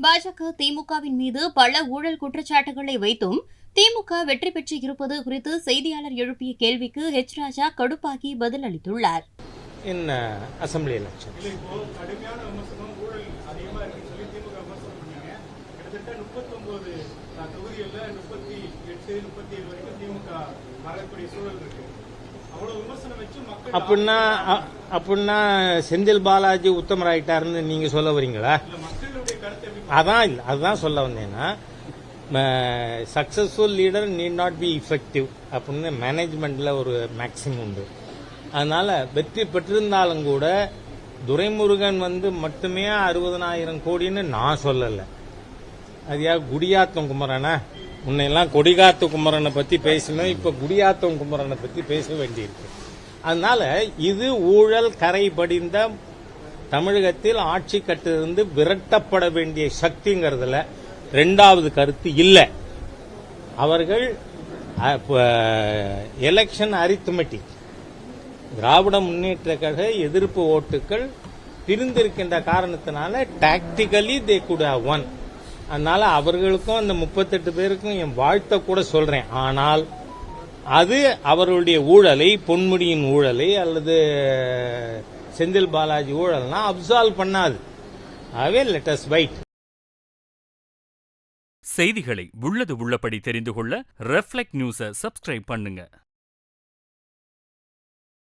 பாஜக திமுகவின் மீது பல ஊழல் குற்றச்சாட்டுகளை வைத்தும் திமுக வெற்றி பெற்று இருப்பது குறித்து செய்தியாளர் எழுப்பிய கேள்விக்கு ஹெச் ராஜா கடுப்பாகி பதில் அளித்துள்ளார். அப்படின்னா செந்தில் பாலாஜி உத்தமராயிட்டாருன்னு நீங்க சொல்ல வரீங்களா? அதுதான் சொல்ல வந்தேன்னா, successful leader need not be effective அப்படின்னு மேனேஜ்மெண்ட்ல ஒரு மேக்சிமம் உண்டு. அதனால வெற்றி பெற்றிருந்தாலும் கூட துரைமுருகன் மட்டுமே 60,000 கோடின்னு நான் சொல்லலை. அது குடியாத்தம் குமரனா? முன்னெல்லாம் கொடிகாத்து குமரனை பத்தி பேசணும், இப்ப குடியாத்தம் குமரனை பத்தி பேச வேண்டியிருக்கு. அதனால இது ஊழல் கரை படிந்த தமிழகத்தில் ஆட்சி கட்டிலிருந்து விரட்டப்பட வேண்டிய சக்திங்கிறதுல இரண்டாவது கருத்து இல்லை. அவர்கள் எலெக்ஷன் அரித்மெட்டிக், திராவிட முன்னேற்ற கழக எதிர்ப்பு ஓட்டுகள் பிரிந்திருக்கின்ற காரணத்தினால tactically they could have won. அதனால அவர்களுக்கும் அந்த 38 பேருக்கும் என் வாழ்த்தை கூட சொல்றேன். ஆனால் அது அவர்களுடைய ஊழலை, பொன்முடியின் ஊழலை அல்லது செந்தில் பாலாஜி ஊழல்னா அப்சால்வ் பண்ணாது. ஆகவே லெட் அஸ் வெயிட். செய்திகளை உள்ளது உள்ளபடி தெரிந்து கொள்ள ரெஃப்ளெக்ட் நியூஸை சப்ஸ்கிரைப் பண்ணுங்க.